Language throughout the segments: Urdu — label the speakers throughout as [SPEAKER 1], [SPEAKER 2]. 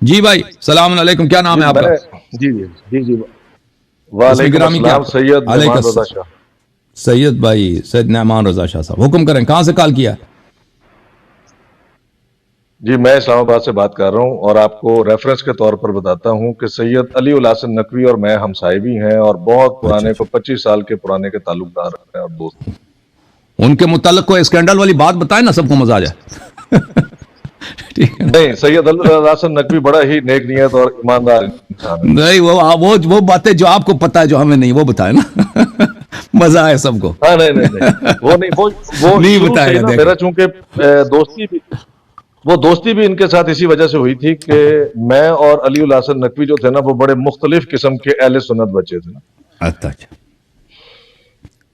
[SPEAKER 1] جی بھائی السلام علیکم، کیا نام ہے آپ کا؟
[SPEAKER 2] جی جی جی جی وعلیکم السلام سید نعمان رضا شاہ.
[SPEAKER 1] سید بھائی، سید نعمان رضا شاہ صاحب، حکم کریں، کہاں سے کال کیا؟
[SPEAKER 2] جی میں اسلام آباد سے بات کر رہا ہوں اور آپ کو ریفرنس کے طور پر بتاتا ہوں کہ سید علی الحسن نقوی اور میں ہمسائے بھی ہیں اور بہت پرانے کو 25 سال کے پرانے کے تعلق دار ہیں اور دوست ہیں.
[SPEAKER 1] ان کے متعلق کوئی اسکینڈل والی بات بتائیں نا، سب کو مزہ آ جائے.
[SPEAKER 2] نہیں، سید علی الحسن نقوی بڑا ہی نیک نیت اور ایماندار انسان ہے.
[SPEAKER 1] نہیں، وہ باتیں جو آپ کو پتا ہے جو ہمیں نہیں، وہ بتائیں نا. مزہ آئے سب کو.
[SPEAKER 2] ہاں نہیں وہ نہیں وہ
[SPEAKER 1] نہیں
[SPEAKER 2] شروع سے
[SPEAKER 1] بتائے
[SPEAKER 2] ہی
[SPEAKER 1] گا،
[SPEAKER 2] نا
[SPEAKER 1] دیکھیں.
[SPEAKER 2] میرا چونکہ دوستی بھی ان کے ساتھ اسی وجہ سے ہوئی تھی کہ میں اور علی الحسن نقوی جو تھے نا وہ بڑے مختلف قسم کے اہل سنت بچے تھے نا.
[SPEAKER 1] اچھا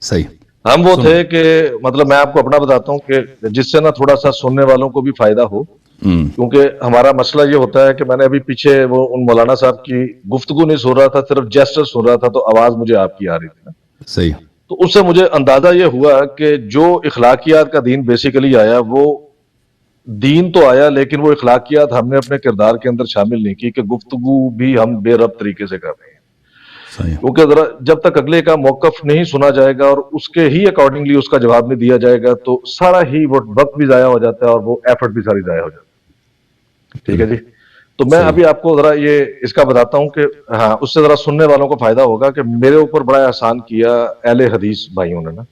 [SPEAKER 1] صحیح.
[SPEAKER 2] ہم وہ تھے کہ مطلب میں آپ کو اپنا بتاتا ہوں کہ جس سے نا تھوڑا سا سننے والوں کو بھی فائدہ ہو، کیونکہ ہمارا مسئلہ یہ ہوتا ہے کہ میں نے ابھی پیچھے وہ ان مولانا صاحب کی گفتگو نہیں سن رہا تھا، صرف جیسچر سن رہا تھا تو آواز مجھے آپ کی آ رہی تھی نا.
[SPEAKER 1] صحیح.
[SPEAKER 2] تو اس سے مجھے اندازہ یہ ہوا کہ جو اخلاقیات کا دین بیسیکلی آیا وہ دین تو آیا، لیکن وہ اخلاقیات ہم نے اپنے کردار کے اندر شامل نہیں کی کہ گفتگو بھی ہم بے ربط طریقے سے کر رہے ہیں.
[SPEAKER 1] صحیح.
[SPEAKER 2] کیونکہ ذرا جب تک اگلے کا موقف نہیں سنا جائے گا اور اس کے ہی اکارڈنگلی اس کا جواب نہیں دیا جائے گا تو سارا ہی وہ وقت بھی ضائع ہو جاتا ہے اور وہ ایفرٹ بھی ساری ضائع ہو جاتی ہے. ٹھیک ہے جی. تو میں ابھی آپ کو ذرا یہ اس کا بتاتا ہوں کہ ہاں اس سے ذرا سننے والوں کو فائدہ ہوگا کہ میرے اوپر بڑا احسان کیا اہل حدیث بھائیوں نے نا.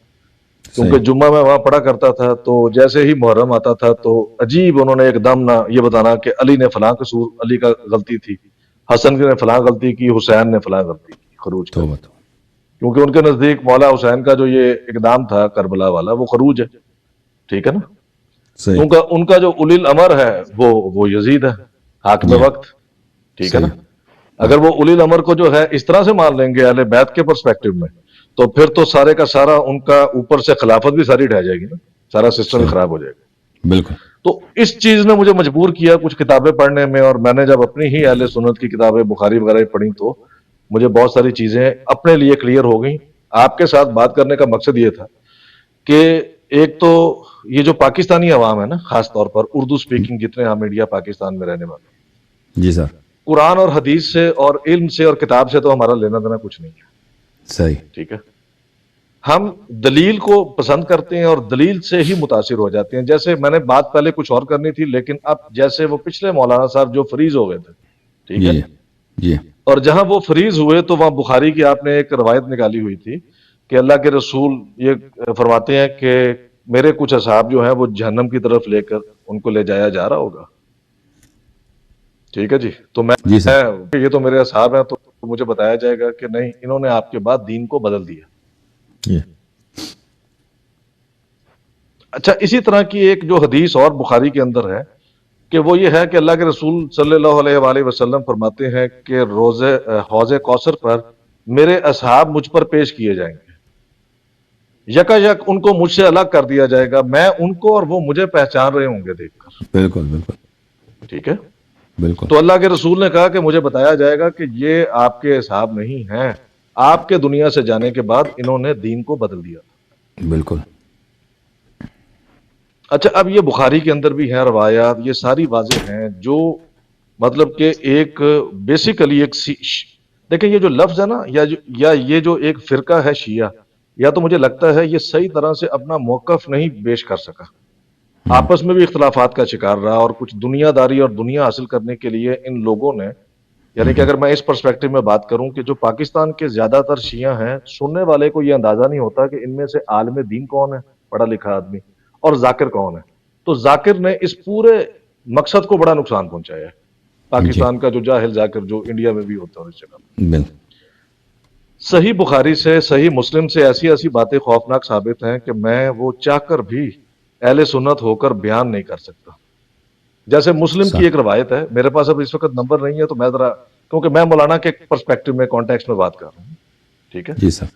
[SPEAKER 2] کیونکہ جمعہ میں وہاں پڑھا کرتا تھا تو جیسے ہی محرم آتا تھا تو عجیب انہوں نے ایک دم نہ یہ بتانا کہ علی نے فلاں قصور، علی کا غلطی تھی، حسن نے فلاں غلطی کی، حسین نے فلاں غلطی کی، خروج کا. کیونکہ ان کے نزدیک مولا حسین کا جو یہ اقدام تھا کربلا والا وہ خروج ہے. ٹھیک ہے نا. کیونکہ ان کا جو اولی الامر ہے وہ یزید ہے، حاکم وقت. ٹھیک ہے نا. اگر وہ اولی الامر کو جو ہے اس طرح سے مان لیں گے اہل بیت کے پرسپیکٹو میں تو پھر تو سارے کا سارا ان کا اوپر سے خلافت بھی ساری ڈھہ جائے گی نا، سارا سسٹم خراب ہو جائے گا.
[SPEAKER 1] بالکل.
[SPEAKER 2] تو اس چیز نے مجھے مجبور کیا کچھ کتابیں پڑھنے میں، اور میں نے جب اپنی ہی اہل سنت کی کتابیں بخاری وغیرہ پڑھی تو مجھے بہت ساری چیزیں اپنے لیے کلیئر ہو گئیں. آپ کے ساتھ بات کرنے کا مقصد یہ تھا کہ ایک تو یہ جو پاکستانی عوام ہے نا، خاص طور پر اردو سپیکنگ جتنے ہم انڈیا پاکستان میں رہنے والے،
[SPEAKER 1] جی سر،
[SPEAKER 2] قرآن اور حدیث سے اور علم سے اور کتاب سے تو ہمارا لینا دینا کچھ نہیں ہے.
[SPEAKER 1] صحیح.
[SPEAKER 2] ٹھیک ہے. ہم دلیل کو پسند کرتے ہیں اور دلیل سے ہی متاثر ہو جاتے ہیں. جیسے میں نے بات پہلے کچھ اور کرنی تھی لیکن اب جیسے وہ پچھلے مولانا صاحب جو فریز ہو گئے تھے، ٹھیک ہے،
[SPEAKER 1] جی.
[SPEAKER 2] اور جہاں وہ فریز ہوئے تو وہاں بخاری کی آپ نے ایک روایت نکالی ہوئی تھی کہ اللہ کے رسول یہ فرماتے ہیں کہ میرے کچھ اصحاب جو ہیں وہ جہنم کی طرف لے کر ان کو لے جایا جا رہا ہوگا. ٹھیک ہے جی. تو میں یہ تو میرے اصحاب ہیں تو مجھے بتایا جائے گا کہ نہیں، انہوں نے آپ کے بعد دین کو بدل دیا. اچھا، اسی طرح کی ایک جو حدیث اور بخاری کے اندر ہے کہ وہ یہ ہے کہ اللہ کے رسول صلی اللہ علیہ وآلہ وسلم فرماتے ہیں کہ حوض کوثر پر میرے اصحاب مجھ پر پیش کیے جائیں گے، یکا یک ان کو مجھ سے الگ کر دیا جائے گا، میں ان کو اور وہ مجھے پہچان رہے ہوں گے دیکھ کر.
[SPEAKER 1] بالکل بالکل.
[SPEAKER 2] ٹھیک ہے.
[SPEAKER 1] بالکل.
[SPEAKER 2] تو اللہ کے رسول نے کہا کہ مجھے بتایا جائے گا کہ یہ آپ کے اصحاب نہیں ہیں، آپ کے دنیا سے جانے کے بعد انہوں نے دین کو بدل دیا.
[SPEAKER 1] بالکل.
[SPEAKER 2] اچھا، اب یہ بخاری کے اندر بھی ہیں روایات، یہ ساری واضح ہیں جو مطلب کہ ایک بیسیکلی ایک دیکھیں یہ جو لفظ ہے نا یا یہ جو ایک فرقہ ہے شیعہ، یا تو مجھے لگتا ہے یہ صحیح طرح سے اپنا موقف نہیں پیش کر سکا، آپس میں بھی اختلافات کا شکار رہا اور کچھ دنیا داری اور دنیا حاصل کرنے کے لیے ان لوگوں نے، یعنی کہ اگر میں اس پرسپیکٹو میں بات کروں کہ جو پاکستان کے زیادہ تر شیعہ ہیں، سننے والے کو یہ اندازہ نہیں ہوتا کہ ان میں سے عالم دین کون ہے، پڑھا لکھا آدمی، اور ذاکر کون ہے. تو ذاکر نے اس پورے مقصد کو بڑا نقصان پہنچایا ہے. پاکستان کا جو جاہل ذاکر جو انڈیا میں بھی ہوتا ہے اس جگہ. صحیح بخاری سے، صحیح مسلم سے ایسی باتیں خوفناک ثابت ہیں کہ میں وہ چاہ کر بھی اہل سنت ہو کر بیان نہیں کر سکتا. جیسے مسلم کی ایک روایت ہے، میرے پاس اب اس وقت نمبر نہیں ہے تو میں ذرا، کیونکہ میں مولانا کے پرسپیکٹو میں کانٹیکسٹ میں بات کر رہا ہوں. ٹھیک ہے
[SPEAKER 1] جی سر.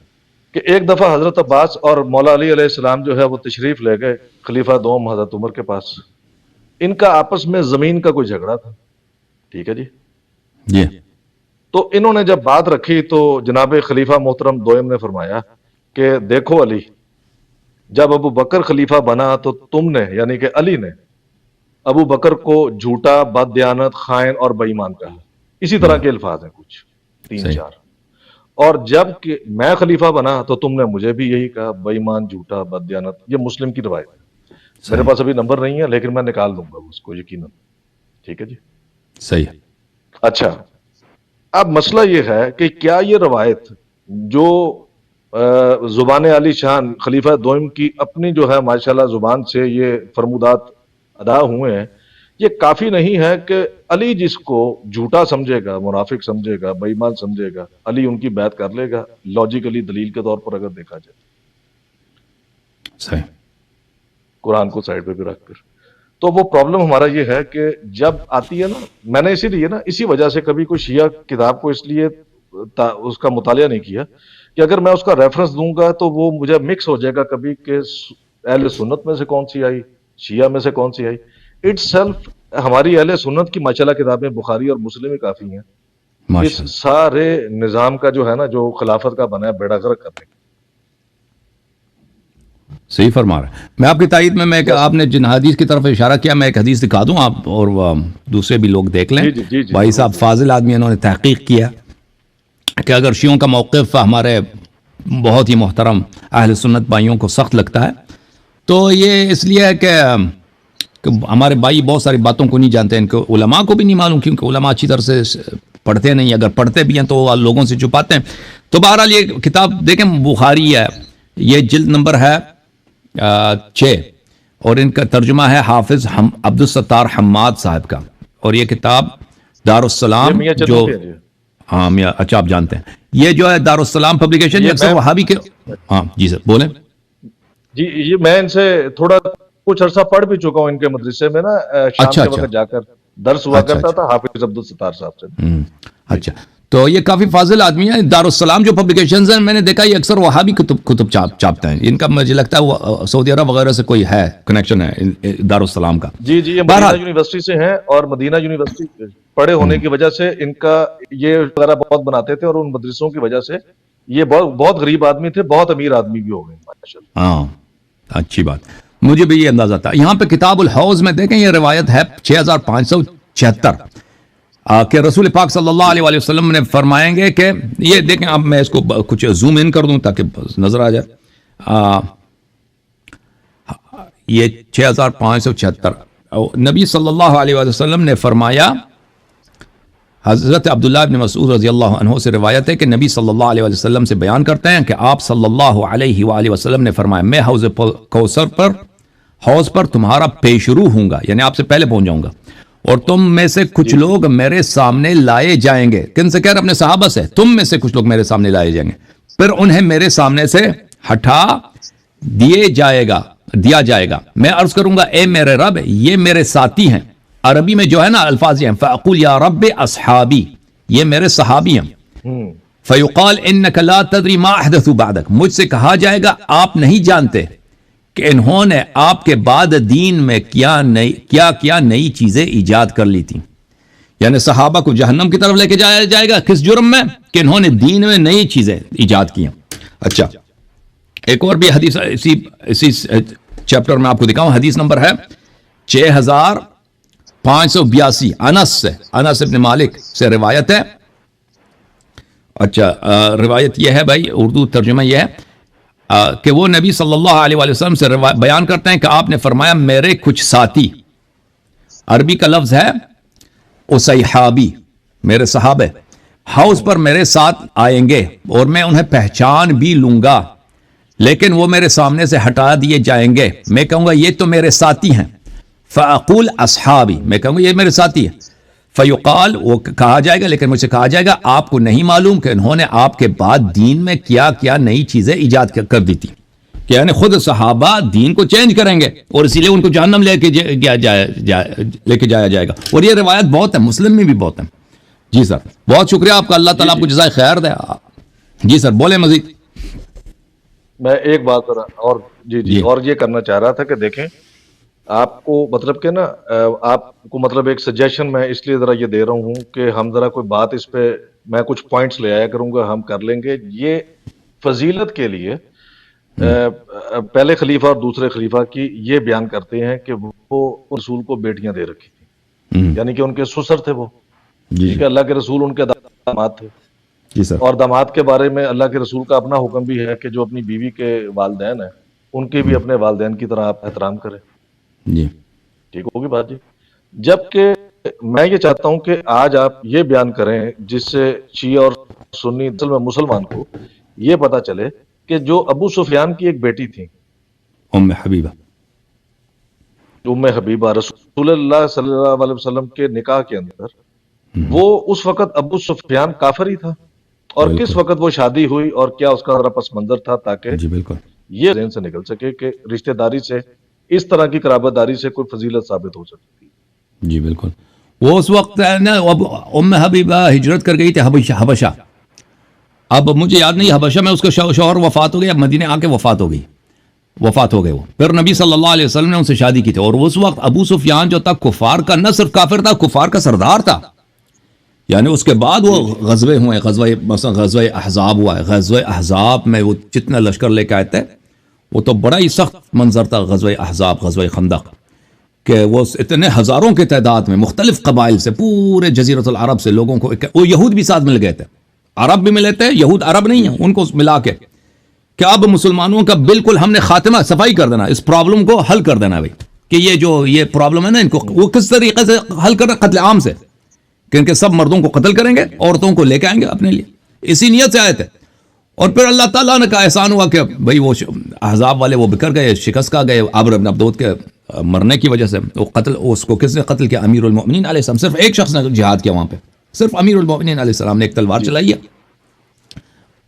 [SPEAKER 2] کہ ایک دفعہ حضرت عباس اور مولا علی علیہ السلام جو ہے وہ تشریف لے گئے خلیفہ دوم حضرت عمر کے پاس. ان کا آپس میں زمین کا کوئی جھگڑا تھا. ٹھیک ہے جی. تو انہوں نے جب بات رکھی تو جناب خلیفہ محترم دوم نے فرمایا کہ دیکھو علی، جب ابو بکر خلیفہ بنا تو تم نے، یعنی کہ علی نے، ابو بکر کو جھوٹا، بددیانت، خائن اور بے ایمان کہا. اسی طرح کے الفاظ ہیں کچھ 3-4. اور جب کہ میں خلیفہ بنا تو تم نے مجھے بھی یہی کہا، بے ایمان، جھوٹا، بددیانت. یہ مسلم کی روایت ہے. میرے پاس ابھی نمبر نہیں ہے لیکن میں نکال دوں گا اس کو یقیناً. ٹھیک ہے جی.
[SPEAKER 1] صحیح.
[SPEAKER 2] اچھا، اب مسئلہ یہ ہے کہ کیا یہ روایت جو زبان علی شان خلیفہ دوم کی اپنی جو ہے ماشاءاللہ زبان سے یہ فرمودات ادا ہوئے ہیں، یہ کافی نہیں ہے کہ علی جس کو جھوٹا سمجھے گا، منافق سمجھے گا، بے ایمان سمجھے گا، علی ان کی بیعت کر لے گا لاجیکلی دلیل کے طور پر اگر دیکھا جائے،
[SPEAKER 1] صحیح.
[SPEAKER 2] قرآن کو سائڈ پہ بھی رکھ کر. تو وہ پرابلم ہمارا یہ ہے کہ جب آتی ہے نا، میں نے اسی وجہ سے کبھی کوئی شیعہ کتاب کو اس لیے اس کا مطالعہ نہیں کیا کہ اگر میں اس کا ریفرنس دوں گا تو وہ مجھے مکس ہو جائے گا کبھی کہ اہل سنت میں سے کون سی آئی، شیعہ میں سے کون سی آئی. اٹ سیلف ہماری اہل سنت کی ماشاءاللہ کتابیں بخاری اور مسلم ہی کافی ہیں اس سارے نظام کا جو ہے نا، جو خلافت کا بنا ہے، بیڑا غرق کرنے.
[SPEAKER 1] صحیح فرما رہے ہیں. میں آپ کی تائید میں آپ نے جن حدیث کی طرف اشارہ کیا، میں ایک حدیث دکھا دوں آپ اور دوسرے بھی لوگ دیکھ لیں. بھائی صاحب فاضل آدمی، انہوں نے تحقیق کیا کہ اگر شیعوں کا موقف ہمارے بہت ہی محترم اہل سنت بھائیوں کو سخت لگتا ہے تو یہ اس لیے ہے کہ ہمارے بھائی بہت ساری باتوں کو نہیں جانتے، ان کو علماء کو بھی نہیں معلوم کیونکہ علماء اچھی طرح سے پڑھتے نہیں، اگر پڑھتے بھی ہیں تو وہ لوگوں سے چھپاتے ہیں. تو بہرحال یہ کتاب دیکھیں بخاری ہے، یہ جلد نمبر ہے 6 اور ان کا ترجمہ ہے حافظ عبدالستار حماد صاحب کا، اور یہ کتاب دارالسلام جو ہاں میاں اچھا آپ جانتے ہیں، یہ جو ہے دارالسلام پبلیکیشن اکثر وہابی کے. ہاں جی سر بولیں.
[SPEAKER 2] جی یہ میں ان سے تھوڑا کچھ عرصہ پڑھ بھی چکا ہوں ان کے مدرسے میں نا، شام کے وقت جا کر درس ہوا کرتا تھا حافظ عبدالستار صاحب سے.
[SPEAKER 1] اچھا تو یہ کافی فاضل آدمی ہے. دارالسلام جو پبلیکیشنز ہیں میں نے دیکھا یہ اکثر وہابی کتب چاپتا ہے، ان کا مجھے لگتا ہے وہ سعودی عرب وغیرہ سے کوئی ہے کنیکشن ہے دارالسلام کا.
[SPEAKER 2] جی یہ مدینہ یونیورسٹی سے ہیں اور مدینہ یونیورسٹی پڑھے ہونے کی وجہ سے ان کا یہ وغیرہ بہت بناتے تھے اور ان مدرسوں کی وجہ سے یہ بہت غریب آدمی تھے، بہت امیر آدمی بھی ہو گئے ماشاءاللہ.
[SPEAKER 1] ہاں اچھی بات، مجھے بھی یہ اندازہ تھا. یہاں پہ کتاب الحوض میں دیکھیں یہ روایت ہے 6576 کہ رسول پاک صلی اللہ علیہ وآلہ وسلم نے فرمائیں گے کہ یہ دیکھیں، اب میں اس کو کچھ زوم ان کر دوں تاکہ نظر آ جائے. یہ 6576 نبی صلی اللہ علیہ وآلہ وسلم نے فرمایا، حضرت عبداللہ بن مسعود رضی اللہ عنہ سے روایت ہے کہ نبی صلی اللہ علیہ وآلہ وسلم سے بیان کرتے ہیں کہ آپ صلی اللہ علیہ وآلہ وسلم نے فرمایا، میں حوض پر تمہارا پیشرو ہوں گا، یعنی آپ سے پہلے پہنچ جاؤں گا، اور تم میں سے کچھ لوگ میرے سامنے لائے جائیں گے. کن سے کہہ رہے اپنے صحابہ سے، تم میں سے کچھ لوگ میرے سامنے لائے جائیں گے، پھر انہیں میرے سامنے سے ہٹا دیا جائے گا. میں عرض کروں گا اے میرے رب یہ میرے ساتھی ہیں. عربی میں جو ہے نا الفاظ یہ ہیں، فَأَقُولْ يَا رَبِّ أَصْحَابِي، یہ میرے صحابی ہیں. فَيُقَالْ إِنَّكَ لَا تَدْرِي مَا أَحْدَثُوا بَعْدَكَ، مجھ سے کہا جائے گا آپ نہیں جانتے کہ انہوں نے آپ کے بعد دین میں کیا نئی چیزیں ایجاد کر لی تھی. یعنی صحابہ کو جہنم کی طرف لے کے جایا جائے گا کس جرم میں؟ کہ انہوں نے دین میں نئی چیزیں ایجاد کی ہیں. اچھا ایک اور بھی حدیث اسی چیپٹر میں آپ کو دکھاؤں، حدیث نمبر ہے 6582 انس ابن مالک سے روایت ہے. اچھا روایت یہ ہے بھائی، اردو ترجمہ یہ ہے کہ وہ نبی صلی اللہ علیہ وآلہ وسلم سے بیان کرتے ہیں کہ آپ نے فرمایا میرے کچھ ساتھی، عربی کا لفظ ہے اصحابی، میرے صحابہ، حوض پر میرے ساتھ آئیں گے اور میں انہیں پہچان بھی لوں گا، لیکن وہ میرے سامنے سے ہٹا دیے جائیں گے. میں کہوں گا یہ تو میرے ساتھی ہیں. فَأَقُولْ أَصْحَابِي، میں کہوں گا یہ میرے ساتھی ہیں. فَيُقَال، وہ کہا جائے گا لیکن مجھ سے کہا جائے گا آپ کو نہیں معلوم کہ انہوں نے آپ کے بعد دین میں کیا نئی چیزیں ایجاد کر دی تھی. کہ یعنی خود صحابہ دین کو چینج کریں گے اور اسی لیے ان کو جہنم لے کے جایا جائے گا. اور یہ روایت بہت ہے، مسلم میں بھی بہت ہے. جی سر بہت شکریہ آپ کا، اللہ تعالیٰ آپ کو جزائے خیر دے. جی سر بولیں مزید.
[SPEAKER 2] میں ایک بات اور جی اور یہ کرنا چاہ رہا تھا کہ دیکھیں آپ کو مطلب کہ نا آپ کو مطلب ایک سجیشن میں اس لیے ذرا یہ دے رہا ہوں کہ ہم ذرا کوئی بات اس پہ میں کچھ پوائنٹس لے آیا کروں گا، ہم کر لیں گے. یہ فضیلت کے لیے پہلے خلیفہ اور دوسرے خلیفہ کی یہ بیان کرتے ہیں کہ وہ رسول کو بیٹیاں دے رکھی تھیں، یعنی کہ ان کے سسر تھے وہ،
[SPEAKER 1] جی
[SPEAKER 2] ٹھیک ہے، اللہ کے رسول ان کے داماد تھے،
[SPEAKER 1] جی سر،
[SPEAKER 2] اور داماد کے بارے میں اللہ کے رسول کا اپنا حکم بھی ہے کہ جو اپنی بیوی کے والدین ہیں ان کے بھی اپنے والدین کی طرح آپ احترام کریں،
[SPEAKER 1] جی
[SPEAKER 2] ٹھیک ہوگی بات جی۔ جبکہ میں یہ چاہتا ہوں کہ آج آپ یہ بیان کریں جس سے شیعہ اور سنی اصل میں مسلمان کو یہ پتا چلے کہ جو ابو سفیان کی ایک بیٹی تھی
[SPEAKER 1] ام حبیبہ،
[SPEAKER 2] ام حبیبہ، رسول اللہ صلی اللہ علیہ وسلم کے نکاح کے اندر وہ اس وقت ابو سفیان کافر ہی تھا، اور کس
[SPEAKER 1] بالکل
[SPEAKER 2] وقت وہ شادی ہوئی اور کیا اس کا ذرا پس منظر تھا، تاکہ
[SPEAKER 1] جی بالکل
[SPEAKER 2] یہ ذہن سے نکل سکے کہ رشتہ داری سے، اس طرح کی قرابت داری سے کوئی فضیلت ثابت ہو سکتی ہے۔
[SPEAKER 1] جی بالکل۔ وہ اس وقت ہے نا ام حبیبہ ہجرت کر گئی تھی حبشہ، اب مجھے یاد نہیں حبشہ میں اس کا شوہر وفات ہو گیا، اب مدینے آ کے وفات ہو گئے وہ، پھر نبی صلی اللہ علیہ وسلم نے ان سے شادی کی تھی، اور اس وقت ابو سفیان جو تھا کفار کا، نہ صرف کافر تھا، کفار کا سردار تھا، یعنی اس کے بعد وہ غزوے ہوئے، مثلا غزوہ احزاب ہوا ہے، غزوہ احزاب میں وہ جتنا لشکر لے کے آئے تھے وہ تو بڑا ہی سخت منظر تھا، غزوہ احزاب، غزوہ خندق، کہ وہ اتنے ہزاروں کی تعداد میں مختلف قبائل سے، پورے جزیرۃ العرب سے لوگوں کو، وہ یہود بھی ساتھ مل گئے تھے، عرب بھی ملے تھے، یہود عرب نہیں ہیں، ان کو ملا کے کہ اب مسلمانوں کا بالکل ہم نے خاتمہ، صفائی کر دینا، اس پرابلم کو حل کر دینا بھائی، کہ یہ پرابلم ہے نا ان کو وہ کس طریقے سے حل کرنا، قتل عام سے، کہ ان کے سب مردوں کو قتل کریں گے، عورتوں کو لے کے آئیں گے اپنے لیے، اسی نیت سے آئے تھے۔ اور پھر اللہ تعالیٰ نے کا احسان ہوا کہ بھائی وہ احزاب والے وہ بکر گئے، شکست کھا گئے، عامر بن عبدود کے مرنے کی وجہ سے، وہ قتل، اس کو کس نے قتل کیا؟ امیر المؤمنین علیہ السلام، صرف ایک شخص نے جہاد کیا وہاں پہ، صرف امیر المؤمنین علیہ السلام نے ایک تلوار چلائی ہے،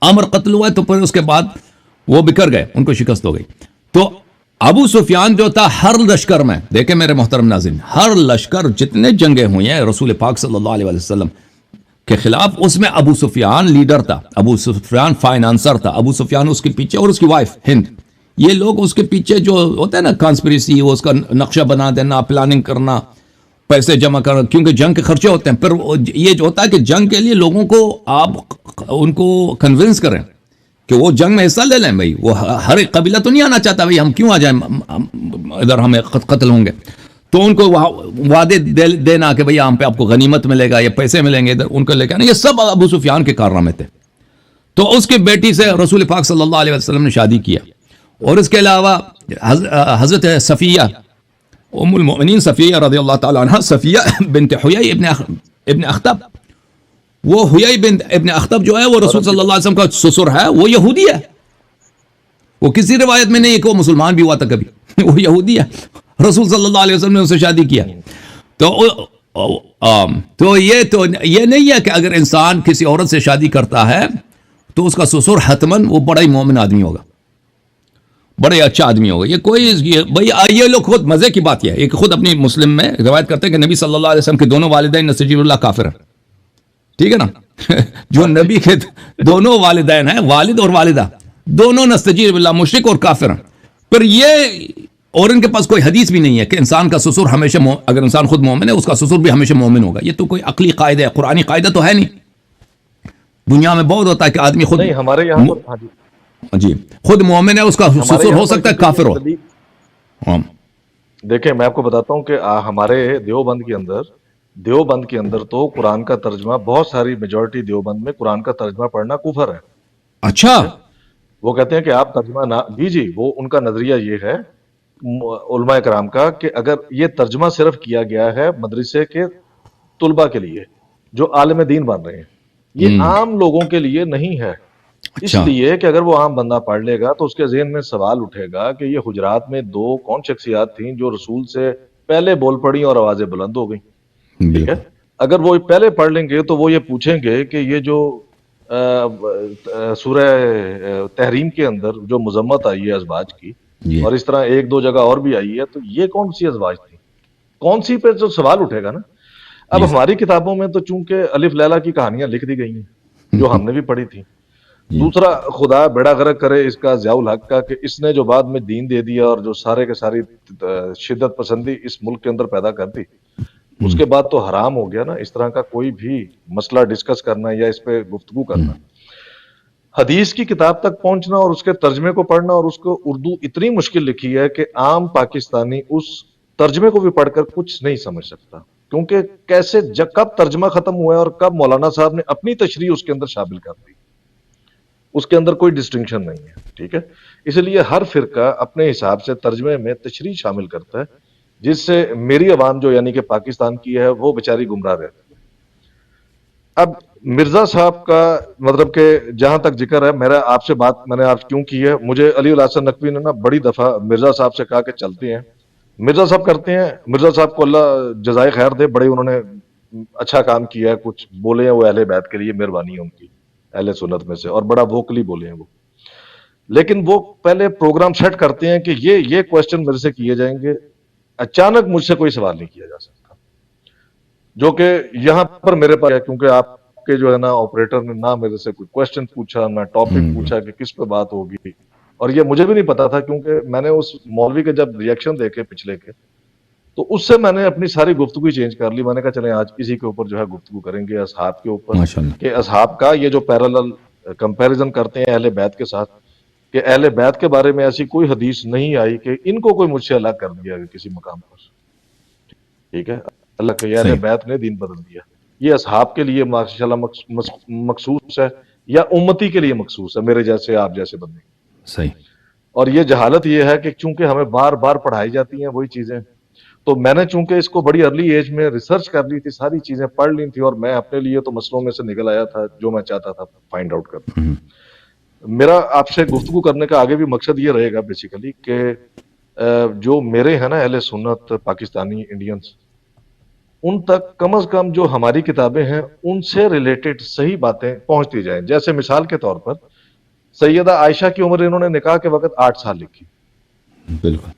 [SPEAKER 1] عامر قتل ہوا ہے، تو پھر اس کے بعد وہ بکر گئے، ان کو شکست ہو گئی۔ تو ابو سفیان جو تھا ہر لشکر میں، دیکھیں میرے محترم ناظرین، ہر لشکر جتنے جنگیں ہوئی ہیں رسول پاک صلی اللہ علیہ وسلم کے خلاف، اس میں ابو سفیان لیڈر تھا، ابو سفیان فائنانسر تھا، ابو سفیان اس کے پیچھے، اور اس کی وائف ہند، یہ لوگ اس کے پیچھے جو ہوتا ہے نا کانسپریسی، وہ اس کا نقشہ بنا دینا، پلاننگ کرنا، پیسے جمع کرنا، کیونکہ جنگ کے خرچے ہوتے ہیں، پھر یہ جو ہوتا ہے کہ جنگ کے لیے لوگوں کو آپ ان کو کنونس کریں کہ وہ جنگ میں حصہ لے لیں، بھائی وہ ہر ایک قبیلہ تو نہیں آنا چاہتا بھائی ہم کیوں آ جائیں ادھر، ہمیں قتل ہوں گے، تو ان کو وعدے دینا کہ بھئی ہم پہ آپ کو غنیمت ملے گا یا پیسے ملیں گے، ادھر ان کو لے کے آنا، یہ سب ابو سفیان کے کارنامے تھے۔ تو اس کی بیٹی سے رسول پاک صلی اللہ علیہ وسلم نے شادی کیا، اور اس کے علاوہ حضرت صفیہ ام المؤمنین صفیہ رضی اللہ تعالی عنہ، صفیہ بنت حیی ابن اخطب، وہ حیی بن ابن اخطب جو ہے وہ رسول صلی اللہ علیہ وسلم کا سسر ہے، وہ یہودی ہے، وہ کسی روایت میں نہیں ہے کہ وہ مسلمان بھی ہوا تھا کبھی، وہ یہودی ہے، رسول صلی اللہ علیہ وسلم نے اسے شادی کیا۔ تو یہ نہیں ہے کہ اگر انسان کسی عورت سے شادی کرتا ہے تو اس کا سسر حتماً وہ بڑا ہی مومن آدمی ہوگا، بڑا ہی اچھا آدمی ہوگا، یہ کوئی بھائی یہ لوگ خود مزے کی بات یہ ہے، خود اپنی مسلم میں روایت کرتے ہیں کہ نبی صلی اللہ علیہ وسلم کے دونوں والدین نستجیب اللہ کافر ہیں، ٹھیک ہے نا، جو نبی کے دونوں والدین ہیں، والد اور والدہ دونوں نستجیب اللہ مشرک اور کافر ہیں، پھر یہ، اور ان کے پاس کوئی حدیث بھی نہیں ہے کہ انسان کا سسر ہمیشہ اگر انسان خود مومن ہے اس کا سسر بھی ہمیشہ مومن ہوگا، یہ تو کوئی عقلی قاعدہ ہے، قرآنی قاعدہ تو ہے نہیں، دنیا میں بہت ہوتا ہے کہ آدمی خود،
[SPEAKER 2] نہیں ہمارے یہاں پر، ہاں
[SPEAKER 1] جی خود مومن ہے، اس کا سسر ہو سکتا ہے کافر ہو۔
[SPEAKER 2] دیکھیں میں آپ کو بتاتا ہوں کہ ہمارے دیوبند کے اندر تو قرآن کا ترجمہ، بہت ساری میجورٹی دیوبند میں قرآن کا ترجمہ پڑھنا کفر ہے۔
[SPEAKER 1] اچھا،
[SPEAKER 2] وہ کہتے ہیں کہ آپ ترجمہ نہ، جی وہ ان کا نظریہ یہ ہے علماء کرام کا کہ اگر یہ ترجمہ صرف کیا گیا ہے مدرسے کے طلبہ کے لیے جو عالم دین بن رہے ہیں، یہ عام لوگوں کے لیے نہیں ہے، اس لیے کہ اگر وہ عام بندہ پڑھ لے گا تو اس کے ذہن میں سوال اٹھے گا کہ یہ حجرات میں دو کون شخصیات تھیں جو رسول سے پہلے بول پڑی اور آوازیں بلند ہو گئیں، ٹھیک ہے، اگر وہ پہلے پڑھ لیں گے تو وہ یہ پوچھیں گے کہ یہ جو سورہ تحریم کے اندر جو مذمت آئی ہے ازواج کی، اور اس طرح ایک دو جگہ اور بھی آئی ہے، تو یہ کون سی ازواج تھی، کون سی پہ جو سوال اٹھے گا نا۔ اب ہماری کتابوں میں تو چونکہ الف لیلا کی کہانیاں لکھ دی گئی ہیں جو ہم نے بھی پڑھی تھی۔ دوسرا، خدا بیڑا غرق کرے اس کا، ضیاء الحق کا، کہ اس نے جو بعد میں دین دے دیا اور جو سارے کے ساری شدت پسندی اس ملک کے اندر پیدا کر دی، اس کے بعد تو حرام ہو گیا نا اس طرح کا کوئی بھی مسئلہ ڈسکس کرنا یا اس پہ گفتگو کرنا۔ حدیث کی کتاب تک پہنچنا اور اس کے ترجمے کو پڑھنا، اور اس کو اردو اتنی مشکل لکھی ہے کہ عام پاکستانی اس ترجمے کو بھی پڑھ کر کچھ نہیں سمجھ سکتا، کیونکہ کیسے کب ترجمہ ختم ہوا ہے اور کب مولانا صاحب نے اپنی تشریح اس کے اندر شامل کر دی، اس کے اندر کوئی ڈسٹنکشن نہیں ہے. ٹھیک ہے، اس لیے ہر فرقہ اپنے حساب سے ترجمے میں تشریح شامل کرتا ہے، جس سے میری عوام جو یعنی کہ پاکستان کی ہے وہ بیچاری گمراہ رہتی ہے. اب مرزا صاحب کا مطلب کہ جہاں تک ذکر ہے، میرا آپ سے بات میں نے آپ کیوں کی ہے، مجھے علی الحسن نقوی نے نا بڑی دفعہ مرزا صاحب سے کہا کہ چلتے ہیں. مرزا صاحب کرتے ہیں، مرزا صاحب کو اللہ جزائے خیر دے، بڑے انہوں نے اچھا کام کیا ہے، کچھ بولے ہیں وہ اہل بیت کے لیے، مہربانی ہے ان کی اہل سنت میں سے، اور بڑا ووکلی بولے ہیں وہ. لیکن وہ پہلے پروگرام سیٹ کرتے ہیں کہ یہ کوشچن میرے سے کیے جائیں گے، اچانک مجھ سے کوئی سوال نہیں کیا جا سکتا، جو کہ یہاں پر میرے پاس ہے، کیونکہ آپ کے جو ہے نا آپریٹر نے نہ میرے سے کوئی کوشچن پوچھا، نہ ٹاپک پوچھا کہ کس پہ بات ہوگی، اور یہ مجھے بھی نہیں پتا تھا، کیونکہ میں نے اس مولوی کے جب ریئیکشن دیکھے پچھلے کے، تو اس سے میں نے اپنی ساری گفتگو چینج کر لی. میں نے کہا چلیں آج اسی کے اوپر جو ہے گفتگو کریں گے، اصحاب کے اوپر،
[SPEAKER 1] ماشاءاللہ.
[SPEAKER 2] کہ اصحاب کا یہ جو پیرالل کمپیریزن کرتے ہیں اہل بیت کے ساتھ، کہ اہل بیت کے بارے میں ایسی کوئی حدیث نہیں آئی کہ ان کو کوئی مجھ سے الگ کر دیا کسی مقام پر. ٹھیک ہے، اللہ کے اہل
[SPEAKER 1] صحیح.
[SPEAKER 2] بیت نے دین بدل دیا. یہ اصحاب کے لیے ماشاءاللہ مخصوص ہے، یا امتی کے لیے مخصوص ہے، میرے جیسے آپ جیسے بندے.
[SPEAKER 1] صحیح.
[SPEAKER 2] اور یہ جہالت یہ ہے کہ چونکہ ہمیں بار بار پڑھائی جاتی ہیں وہی چیزیں، تو میں نے چونکہ اس کو بڑی ارلی ایج میں ریسرچ کر لی تھی، ساری چیزیں پڑھ لی تھی، اور میں اپنے لیے تو مسئلوں میں سے نکل آیا تھا جو میں چاہتا تھا فائنڈ آؤٹ کرنا. میرا آپ سے گفتگو کرنے کا آگے بھی مقصد یہ رہے گا بیسیکلی کہ جو میرے ہیں نا اہل سنت پاکستانی انڈینز، ان تک کم از کم جو ہماری کتابیں ہیں ان سے ریلیٹڈ صحیح باتیں پہنچتی جائیں. جیسے مثال کے طور پر سیدہ عائشہ کی عمر انہوں نے نکاح کے وقت 8 سال لکھی،
[SPEAKER 1] بالکل.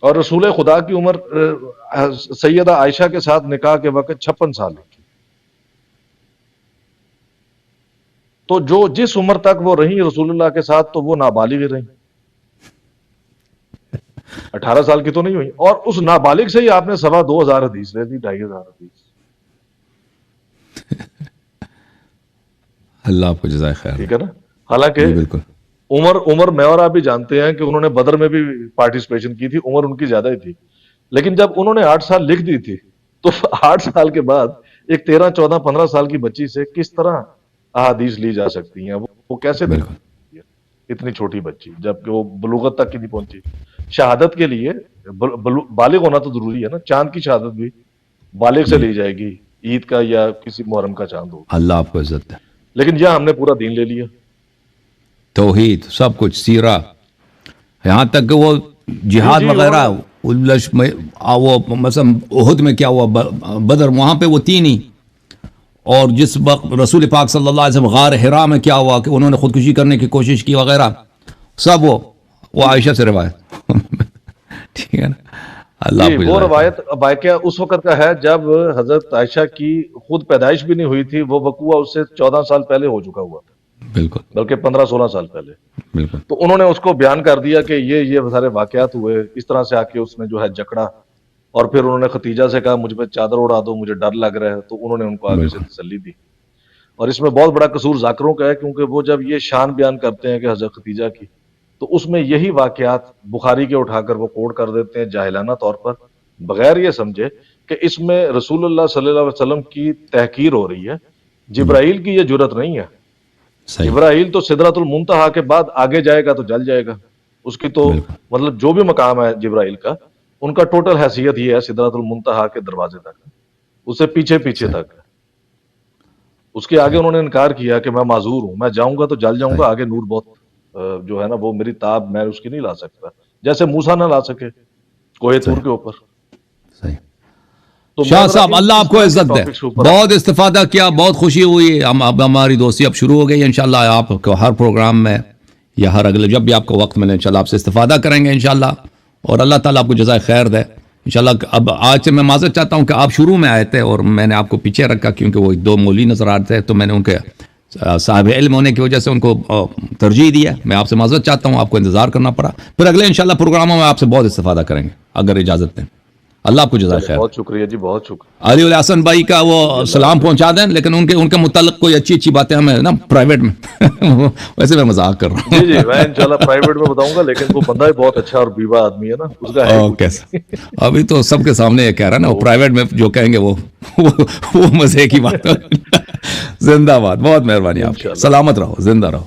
[SPEAKER 2] اور رسول خدا کی عمر سیدہ عائشہ کے ساتھ نکاح کے وقت 56 سال لکھی. تو جو جس عمر تک وہ رہی رسول اللہ کے ساتھ تو وہ نابالغ رہی، 18 سال کی تو نہیں ہوئی، اور اس نابالغ سے ہی آپ نے 2,500 حدیث لے لی، 2,500 حدیث.
[SPEAKER 1] اللہ آپ کو جزائے خیر.
[SPEAKER 2] ٹھیک ہے نا. حالانکہ
[SPEAKER 1] بالکل.
[SPEAKER 2] عمر میں اور آپ بھی جانتے ہیں کہ انہوں نے بدر میں بھی پارٹیسپیشن کی تھی، عمر ان کی زیادہ ہی تھی، لیکن جب انہوں نے 8 سال لکھ دی تھی تو 8 سال کے بعد ایک 13 14 15 سال کی بچی سے کس طرح احادیث لی جا سکتی ہیں؟ وہ کیسے
[SPEAKER 1] بالکل.
[SPEAKER 2] اتنی چھوٹی بچی جبکہ وہ بلوغت تک کی نہیں پہنچی. شہادت کے لیے بالغ ہونا تو ضروری ہے نا، چاند کی شہادت بھی بالغ سے لی جائے گی، عید کا یا کسی محرم کا چاند ہو.
[SPEAKER 1] اللہ آپ کو عزت دے.
[SPEAKER 2] لیکن یہاں ہم نے پورا دین لے لیا،
[SPEAKER 1] توحید سب کچھ، سیرہ، یہاں تک کہ وہ جہاد وغیرہ، وہ مثلا احد میں کیا ہوا، بدر وہاں پہ وہ تین ہی، اور جس وقت رسول پاک صلی اللہ علیہ وسلم غار حرا میں کیا ہوا کہ انہوں نے خودکشی کرنے کی کوشش کی وغیرہ، سب وہ عائشہ سے روایت. ٹھیک ہے نا. اللہ آپ کو
[SPEAKER 2] وہ روایت واقعہ اس وقت کا ہے جب حضرت عائشہ کی خود پیدائش بھی نہیں ہوئی تھی، وہ وقوع اس سے 14 سال پہلے ہو چکا ہوا تھا،
[SPEAKER 1] بالکل،
[SPEAKER 2] بلکہ 15-16 سال پہلے.
[SPEAKER 1] بالکل.
[SPEAKER 2] تو انہوں نے اس کو بیان کر دیا کہ یہ سارے واقعات ہوئے، اس طرح سے آ کے اس نے جو ہے جکڑا، اور پھر انہوں نے ختیجہ سے کہا مجھ پہ چادر اڑا دو، مجھے ڈر لگ رہا ہے، تو انہوں نے ان کو آگے سے تسلی دی. اور اس میں بہت بڑا قصور ذاکروں کا ہے، کیونکہ وہ جب یہ شان بیان کرتے ہیں کہ حضرت ختیجہ کی، تو اس میں یہی واقعات بخاری کے اٹھا کر وہ کوٹ کر دیتے ہیں جاہلانہ طور پر، بغیر یہ سمجھے کہ اس میں رسول اللہ صلی اللہ علیہ وسلم کی تحقیر ہو رہی ہے. جبرائیل کی یہ جرت نہیں ہے. جبرائیل تو سدرۃ المنتہا کے بعد آگے جائے گا تو جل جائے گا، اس کی تو مطلب جو بھی مقام ہے جبرائیل کا، ان کا ٹوٹل حیثیت یہ ہے سدرۃ المنتہا کے دروازے تک، اس سے پیچھے تک ہے. اس کے آگے انہوں نے انکار کیا کہ میں معذور ہوں، میں جاؤں گا تو جل جاؤں گا، آگے نور بہت جو ہے نا وہ میری تاب میں اس کی نہیں لا سکتا، جیسے موسیٰ نہ لا سکے کوہ طور کے اوپر.
[SPEAKER 1] شاہ صاحب اللہ آپ کو عزت دے، بہت استفادہ کیا، بہت خوشی ہوئی. اب ہماری دوستی اب شروع ہو گئی انشاءاللہ. آپ کو ہر پروگرام میں یا ہر اگلے جب بھی آپ کو وقت ملے انشاءاللہ آپ سے استفادہ کریں گے انشاءاللہ، اور اللہ تعالیٰ آپ کو جزائے خیر دے انشاءاللہ. اب آج سے میں معذرت چاہتا ہوں کہ آپ شروع میں آئے تھے اور میں نے آپ کو پیچھے رکھا، کیونکہ وہ 2 مولوی نظر آ رہے تھے، تو میں نے ان کے صاحب علم ہونے کی وجہ سے ان کو ترجیح دیا. میں آپ سے معذرت چاہتا ہوں، آپ کو انتظار کرنا پڑا. پھر اگلے انشاءاللہ پروگراموں میں آپ سے بہت استفادہ کریں گے اگر اجازت دیں. اللہ آپ کو جزائے خیر.
[SPEAKER 2] بہت شکریہ جی، بہت شکریہ.
[SPEAKER 1] علی الحسن بھائی کا وہ سلام پہنچا دیں، لیکن ان کے متعلق کوئی اچھی اچھی باتیں ہمیں نا پرائیویٹ میں ویسے میں مذاق کر رہا ہوں.
[SPEAKER 2] جی میں انشاءاللہ پرائیویٹ میں بتاؤں گا، لیکن وہ بندہ ہی بہت اچھا اور بیوہ آدمی ہے نا، اس کا ہے
[SPEAKER 1] اوکے ابھی تو سب کے سامنے یہ کہہ رہا ہے نا، وہ پرائیویٹ میں جو کہیں گے وہ مزے کی بات. زندہ باد، بہت مہربانی آپ کی، سلامت رہو، زندہ رہو.